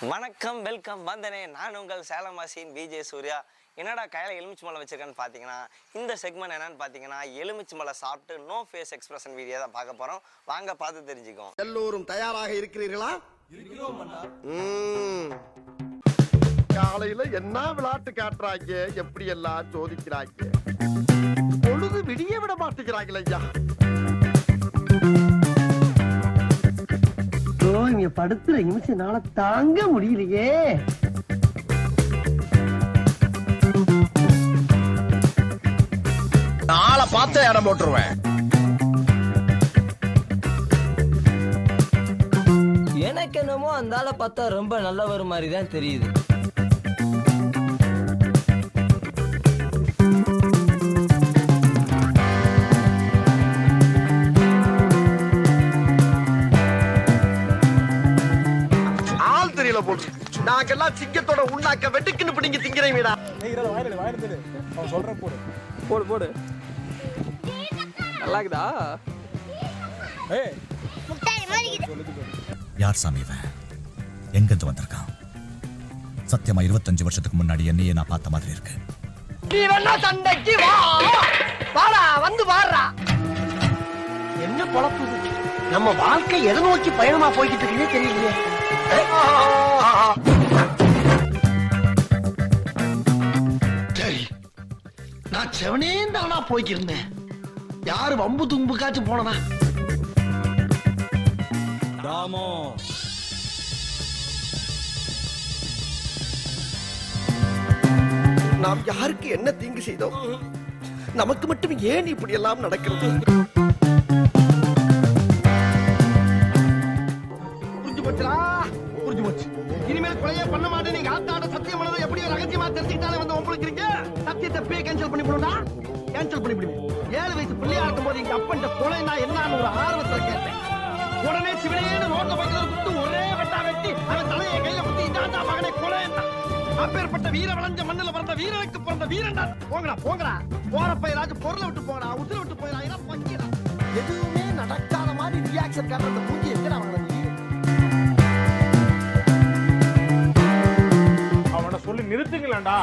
வணக்கம், வெல்கம், வந்தனே. நான் உங்கள் சேலமாசின் விஜே சூர்யா. என்னடா கையில் எலுமிச்சி மலை வச்சிருக்கேன்னு பார்த்தீங்கன்னா, இந்த செக்மெண்ட் என்னன்னு பார்த்தீங்கன்னா, எலுமிச்சி மலை சாப்பிட்டு நோ ஃபேஸ் எக்ஸ்பிரஷன் வீடியோ தான் பார்க்க போகிறோம். வாங்க பார்த்து தெரிஞ்சுக்கோம். எல்லோரும் தயாராக இருக்கிறீர்களா? காலையில என்ன விளையாட்டு காட்டுறாங்க, எப்படி எல்லாம் சோதிக்கிறாங்க. பொழுது விடிய விட மாட்டேங்கிறாங்களே ஐயா. இங்க படுத்துற நிமிஷம்னால தாங்க முடியலையே. ஆளை பார்த்து இடம் போட்டுருவேன். எனக்கு என்னமோ அந்த ஆளை பார்த்தா ரொம்ப நல்லவர் மாதிரி தான் தெரியுது. நாங்கெல்லாம் சிங்கத்தோட உண்ணாக்க வெட்டுக்குன்னு பிடிங்க திங்கிறீங்கடா. போடு போடு. நல்லா இருக்குதா? யார் சாமி இவன்? எங்கிருந்து வந்திருக்கான்? சத்தியமா 25 வருஷத்துக்கு முன்னாடி என்னையே நான் பார்த்த மாதிரி இருக்கு. நீ வேணா சண்டைக்கு வா, வாடா வந்து வாடுறா. என்ன பொழப்பு நம்ம வாழ்க்கை எதை நோக்கி பயணமா போய்கிட்டு இருக்குன்னே தெரியலையே. சரி, நான் செவனே தானா போய்க்கிருந்தேன். யாரு வம்பு தும்புக்காச்சும் போனனா? நாம் யாருக்கு என்ன தீங்கு செய்தோம்? நமக்கு மட்டும் ஏன் இப்படி எல்லாம் நடக்கிறது? புரிஞ்சு போச்சுடா, புரிஞ்சு போச்சு. இனிமேல் கொலையே பண்ண மாட்டேன். நீங்க ஆத்தாட சத்தியம் பண்ணது எப்படி ஒரு ரகசியமா தெரிஞ்சுக்கிட்டாலே வந்து உங்களுக்கு சத்தியத்தை போய் கேன்சல் பண்ணி போடுடா. கேன்சல் பண்ணி விடுங்க. 7 வயசு பிள்ளையா இருக்கும் போது எங்க அப்பன் கொலைனா என்னன்னு ஒரு ஆர்வத்துல கேட்டேன். உடனே சிவனேன்னு ரோட்ல பக்கத்துல குத்து ஒரே வெட்டா வெட்டி அவன் தலையை கையில குத்தி இதாண்டா மகனை கொலைன்னா. அப்பேற்பட்ட வீர வளைஞ்ச மண்ணுல பிறந்த வீரனுக்கு பிறந்த வீரன்டா. போங்கடா போங்கடா, போறப்ப ஏதாச்சும் பொருளை விட்டு போங்கடா, உசுர விட்டு போயிடா. ஏன்னா பங்கிடா எதுவுமே நடக்காத மாதிரி ரியாக்ஷன் காட்டுற அந்த பூஞ்சி எங்கடா அவனை? அவனை சொல்லி நிறுத்துங்களேன்டா.